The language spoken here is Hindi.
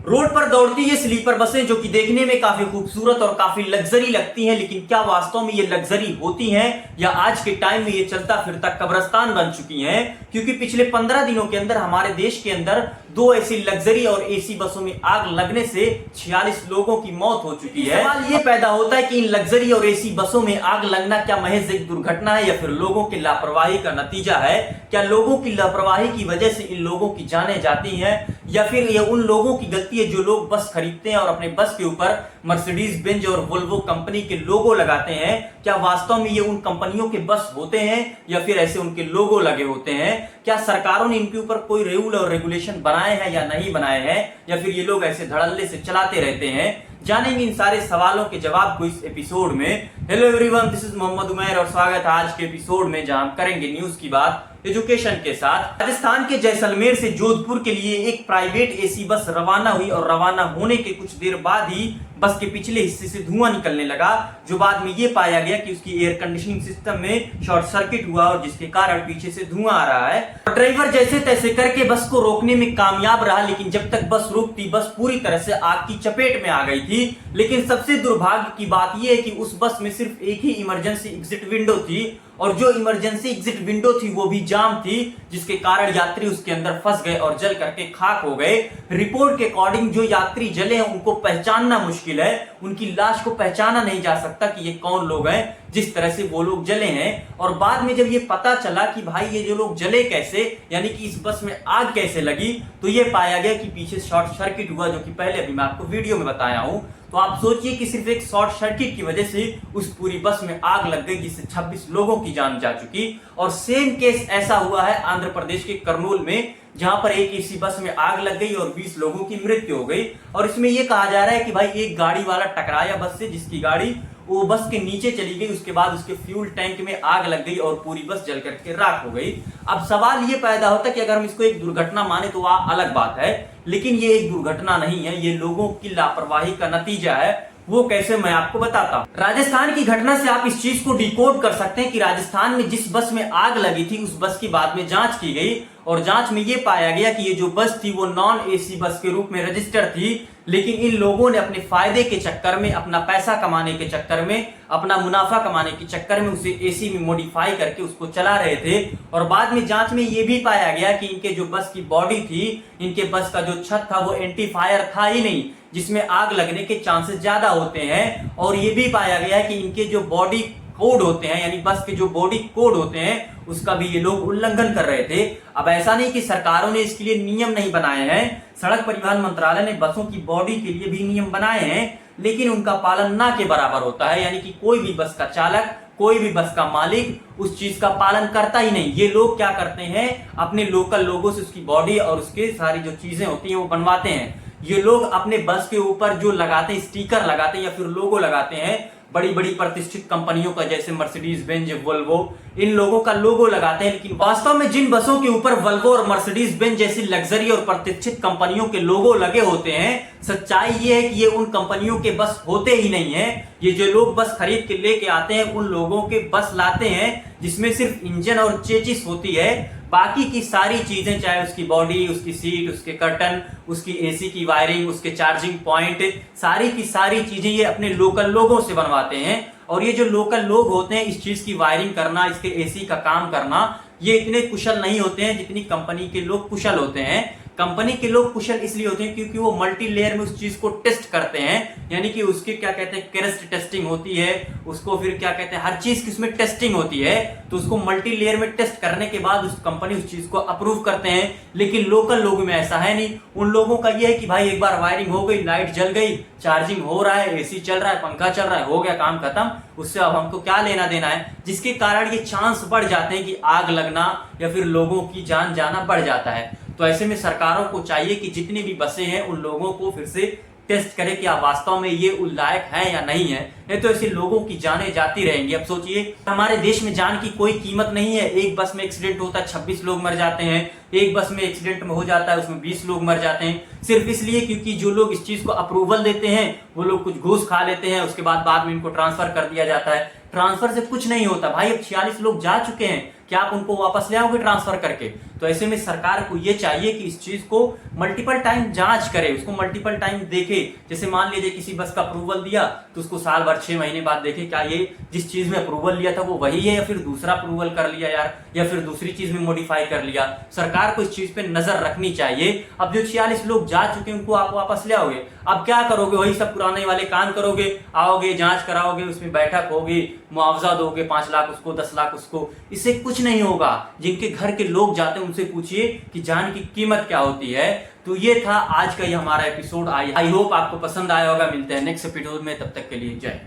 रोड पर दौड़ती ये स्लीपर बसें जो कि देखने में काफी खूबसूरत और काफी लग्जरी लगती हैं, लेकिन क्या वास्तव में ये लग्जरी होती हैं या आज के टाइम में ये चलता फिरता कब्रिस्तान बन चुकी हैं? क्योंकि पिछले 15 दिनों के अंदर हमारे देश के अंदर दो ऐसी लग्जरी और एसी बसों में आग लगने से 46 लोगों की मौत हो चुकी है। सवाल ये पैदा होता है कि इन लग्जरी और एसी बसों में आग लगना क्या महज एक दुर्घटना है या फिर लोगों की लापरवाही का नतीजा है? क्या लोगों की लापरवाही की वजह से इन लोगों की जानें जाती हैं या फिर ये उन लोगों की गलती है जो लोग बस खरीदते हैं और अपने बस के ऊपर मर्सिडीज बेंज और वोल्वो कंपनी के लोगो लगाते हैं? क्या वास्तव में ये उन कंपनियों के बस होते हैं या फिर ऐसे उनके लोगो लगे होते हैं? क्या सरकारों ने इनके ऊपर कोई रूल और रेगुलेशन बनाए हैं या नहीं बनाए हैं, या फिर ये लोग ऐसे धड़ल्ले से चलाते रहते हैं? जानेंगे इन सारे सवालों के जवाब को इस एपिसोड में। Hello everyone, this is Mohammad Umair और स्वागत है आज के एपिसोड में, जहां हम करेंगे न्यूज की बात एजुकेशन के साथ। राजस्थान के जैसलमेर से जोधपुर के लिए एक प्राइवेट एसी बस रवाना हुई और रवाना होने के कुछ देर बाद ही बस के पिछले हिस्से से धुआं निकलने लगा, जो बाद में ये पाया गया कि उसकी एयर कंडीशनिंग सिस्टम में शॉर्ट सर्किट हुआ और जिसके कारण पीछे से धुआं आ रहा है। ड्राइवर जैसे तैसे करके बस को रोकने में कामयाब रहा, लेकिन जब तक बस रुकती बस पूरी तरह से आग की चपेट में आ गई थी। लेकिन सबसे दुर्भाग्य की बात यह है कि उस बस में सिर्फ एक ही इमरजेंसी एग्जिट विंडो थी और जो इमरजेंसी एग्जिट विंडो थी वो भी जाम थी, जिसके कारण यात्री उसके अंदर फंस गए और जल करके खाक हो गए। रिपोर्ट के अकॉर्डिंग जो यात्री जले हैं उनको पहचानना मुश्किल है, उनकी लाश को पहचाना नहीं जा सकता कि ये कौन लोग हैं जिस तरह से वो लोग जले हैं। और बाद में जब ये पता चला कि भाई ये जो लोग जले कैसे, यानी कि इस बस में आग कैसे लगी, तो ये पाया गया कि पीछे शॉर्ट सर्किट हुआ, जो कि पहले अभी मैं आपको वीडियो में बताया हूं। तो आप सोचिए कि सिर्फ एक शॉर्ट सर्किट की वजह से उस पूरी बस में आग लग गई, जिससे 26 लोगों की जान जा चुकी। और सेम केस ऐसा हुआ है आंध्र प्रदेश के कर्नूल में, जहां पर एक एसी बस में आग लग गई और 20 लोगों की मृत्यु हो गई। और इसमें यह कहा जा रहा है कि भाई एक गाड़ी वाला टकराया बस से, जिसकी गाड़ी वो बस के नीचे चली गई, उसके बाद उसके फ्यूल टैंक में आग लग गई और पूरी बस जल करके राख हो गई। अब सवाल ये पैदा होता है कि अगर हम इसको एक दुर्घटना माने तो वह अलग बात है, लेकिन ये एक दुर्घटना नहीं है, ये लोगों की लापरवाही का नतीजा है। वो कैसे, मैं आपको बताता हूँ। राजस्थान की घटना से आप इस चीज को डिकोड कर सकते हैं कि राजस्थान में जिस बस में आग लगी थी उस बस की बाद में जांच की गई और जांच में ये पाया गया कि ये जो बस थी वो नॉन एसी बस के रूप में रजिस्टर्ड थी, लेकिन इन लोगों ने अपने फायदे के चक्कर में, अपना पैसा कमाने के चक्कर में, अपना मुनाफा कमाने के चक्कर में उसे एसी में मॉडिफाई करके उसको चला रहे थे। और बाद में जांच में ये भी पाया गया कि इनके जो बस की बॉडी थी, इनके बस का जो छत था वो एंटी फायर था ही नहीं, जिसमें आग लगने के चांसेस ज्यादा होते हैं। और ये भी पाया गया कि इनके जो बॉडी कोड होते हैं, यानी बस के जो बॉडी कोड होते हैं, उसका भी ये लोग उल्लंघन कर रहे थे। अब ऐसा नहीं कि सरकारों ने इसके लिए नियम नहीं बनाए हैं, सड़क परिवहन मंत्रालय ने बसों की बॉडी के लिए भी नियम बनाए हैं, लेकिन उनका पालन ना के बराबर होता है। यानी कि कोई भी बस का चालक, कोई भी बस का मालिक उस चीज का पालन करता ही नहीं। ये लोग क्या करते हैं, अपने लोकल लोगों से उसकी बॉडी और उसके सारी जो चीजें होती हैं वो बनवाते हैं। ये लोग अपने बस के ऊपर जो लगाते हैं, स्टिकर लगाते हैं या फिर लोगो लगाते हैं, बड़ी बड़ी प्रतिष्ठित कंपनियों का, जैसे मर्सिडीज बेंज, वोल्वो, इन लोगों का लोगो लगाते हैं। लेकिन वास्तव में जिन बसों के ऊपर वोल्वो और मर्सिडीज बेंज जैसी लग्जरी और प्रतिष्ठित कंपनियों के लोगो लगे होते हैं, सच्चाई ये है कि ये उन कंपनियों के बस होते ही नहीं है। ये जो लोग बस खरीद के लेके आते हैं, उन लोगों के बस लाते हैं जिसमें सिर्फ इंजन और चेचिस होती है, बाकी की सारी चीजें, चाहे उसकी बॉडी, उसकी सीट, उसके कर्टन, उसकी एसी की वायरिंग, उसके चार्जिंग पॉइंट, सारी की सारी चीजें ये अपने लोकल लोगों से बनवाते हैं। और ये जो लोकल लोग होते हैं, इस चीज की वायरिंग करना, इसके एसी का काम करना, ये इतने कुशल नहीं होते हैं जितनी कंपनी के लोग कुशल होते हैं। कंपनी के लोग कुशल इसलिए होते हैं क्योंकि वो मल्टी लेयर में उस चीज को टेस्ट करते हैं, यानी कि उसके क्या कहते हैं, क्रस्ट टेस्टिंग होती है, उसको फिर क्या कहते हैं, हर चीज की उसमें टेस्टिंग होती है। तो उसको मल्टी लेयर में टेस्ट करने के बाद उस कंपनी उस चीज को अप्रूव करते हैं। लेकिन लोकल लोगों में ऐसा है नहीं। उन लोगों का यह है कि भाई एक बार वायरिंग हो गई, लाइट जल गई, चार्जिंग हो रहा है, एसी चल रहा है, पंखा चल रहा है, हो गया काम खत्म, उससे अब हमको क्या लेना देना है। जिसके कारण ये चांस बढ़ जाते हैं कि आग लगना या फिर लोगों की जान जाना बढ़ जाता है। तो ऐसे में सरकारों को चाहिए कि जितनी भी बसें हैं उन लोगों को फिर से टेस्ट करें कि आप वास्तव में ये लायक है या नहीं है, नहीं तो ऐसे लोगों की जानें जाती रहेंगी। अब सोचिए, हमारे देश में जान की कोई कीमत नहीं है। एक बस में एक्सीडेंट होता है, 26 लोग मर जाते हैं। एक बस में एक्सीडेंट में हो जाता है, उसमें 20 लोग मर जाते हैं, सिर्फ इसलिए क्योंकि जो लोग इस चीज को अप्रूवल देते हैं वो लोग कुछ घूस खा लेते हैं, उसके बाद में इनको ट्रांसफर कर दिया जाता है। ट्रांसफर से कुछ नहीं होता भाई। अब 46 लोग जा चुके हैं, क्या आप उनको वापस ले आओगे ट्रांसफर करके? तो ऐसे में सरकार को ये चाहिए कि इस चीज को मल्टीपल टाइम जांच करे, उसको मल्टीपल टाइम देखे। जैसे मान लीजिए किसी बस का अप्रूवल दिया तो उसको साल भर 6 महीने बाद देखे क्या ये जिस चीज में अप्रूवल लिया था वो वही है या फिर दूसरा अप्रूवल कर लिया यार, या फिर दूसरी चीज में मॉडिफाई कर लिया। सरकार को इस चीज पे नजर रखनी चाहिए। अब जो 46 लोग जा चुके हैं उनको आप वापस ले आओगे, अब क्या करोगे? वही सब पुराने वाले काम करोगे, आओगे जांच कराओगे, उसमें बैठक होगी, मुआवजा दोगे 5 लाख उसको 10 लाख उसको, इससे कुछ नहीं होगा। जिनके घर के लोग जाते हैं उनसे पूछिए कि जान की कीमत क्या होती है। तो ये था आज का ये हमारा एपिसोड। आई होप आपको पसंद आया होगा। मिलते हैं नेक्स्ट एपिसोड में, तब तक के लिए जय।